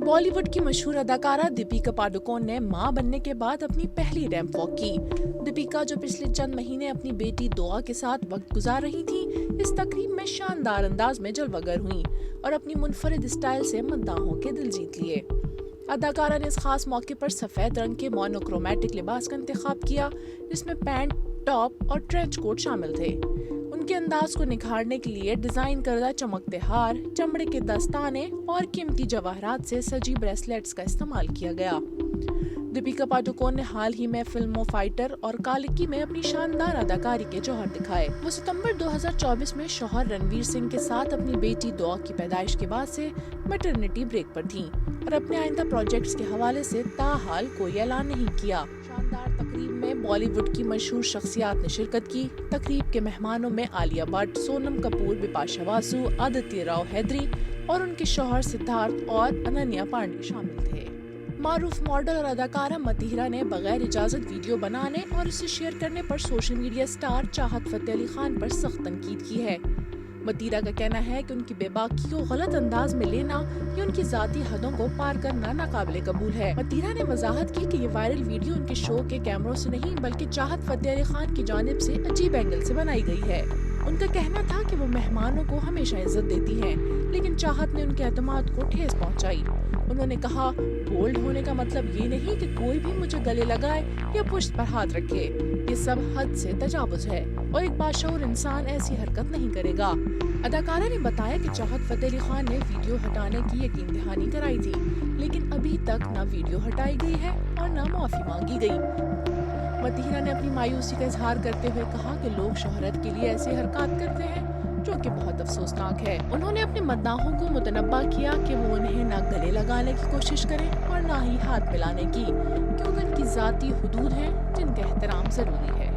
بالی would کی مشہور اداکارہ دیپیکا پاڈوکون نے ماں بننے کے بعد اپنی پہلی ریمپ واک کی۔ دیپیکا جو پچھلے چند مہینے اپنی بیٹی دعا کے ساتھ وقت گزار رہی تھیں، اس تقریب میں شاندار انداز میں جلوہ گر ہوئیں اور اپنی منفرد اسٹائل سے مداحوں کے دل جیت لیے۔ اداکارہ نے اس خاص موقع پر سفید رنگ کے مونوکرومیٹک لباس کا انتخاب کیا، جس میں پینٹ، ٹاپ اور ٹرینچ کوٹ شامل تھے۔ ان کے انداز کو نکھارنے کے لیے ڈیزائن کردہ چمکتے ہار، چمڑے کے دستانے اور قیمتی جواہرات سے سجی بریسلیٹس کا استعمال کیا گیا۔ دیپیکا پاڈوکون نے حال ہی میں فلموں فائٹر اور کالکی میں اپنی شاندار اداکاری کے جوہر دکھائے۔ وہ ستمبر 2024 میں شوہر رنویر سنگھ کے ساتھ اپنی بیٹی دعا کی پیدائش کے بعد سے میٹرنٹی بریک پر تھیں اور اپنے آئندہ پروجیکٹس کے حوالے سے تاحال کوئی اعلان نہیں کیا۔ شاندار تقریب میں بالی ووڈ کی مشہور شخصیات نے شرکت کی۔ تقریب کے مہمانوں میں عالیہ بھٹ، سونم کپور، بپاشا باسو، آدتیہ راؤ ہیدری اور ان کے شوہر سدھارتھ اور اننیا پانڈے شامل تھے۔ معروف ماڈل اور اداکارہ متیہرا نے بغیر اجازت ویڈیو بنانے اور اسے شیئر کرنے پر سوشل میڈیا سٹار چاہت فتح علی خان پر سخت تنقید کی ہے۔ متیہرا کا کہنا ہے کہ ان کی بے باکی کو غلط انداز میں لینا یا ان کی ذاتی حدوں کو پار کرنا ناقابل قبول ہے۔ متیہرا نے وضاحت کی کہ یہ وائرل ویڈیو ان کے شو کے کیمروں سے نہیں بلکہ چاہت فتح علی خان کی جانب سے عجیب اینگل سے بنائی گئی ہے۔ ان کا کہنا تھا کہ وہ مہمانوں کو ہمیشہ عزت دیتی ہیں، لیکن چاہت نے ان کے اعتماد کو ٹھیس پہنچائی۔ انہوں نے کہا، بولڈ ہونے کا مطلب یہ نہیں کہ کوئی بھی مجھے گلے لگائے یا پشت پر ہاتھ رکھے۔ یہ سب حد سے تجاوز ہے اور ایک باشعور انسان ایسی حرکت نہیں کرے گا۔ اداکارہ نے بتایا کہ چاہت فتح علی خان نے ویڈیو ہٹانے کی یقین دہانی کرائی تھی، لیکن ابھی تک نہ ویڈیو ہٹائی گئی ہے اور نہ معافی مانگی گئی۔ متیہرا نے اپنی مایوسی کا اظہار کرتے ہوئے کہا کہ لوگ شہرت کے لیے ایسی حرکات کرتے ہیں جو کہ بہت افسوسناک ہے۔ انہوں نے اپنے مداحوں کو متنبہ کیا کہ وہ انہیں نہ گلے لگانے کی کوشش کریں اور نہ ہی ہاتھ ملانے کی، کیونکہ ان کی ذاتی حدود ہیں جن کا احترام ضروری ہے۔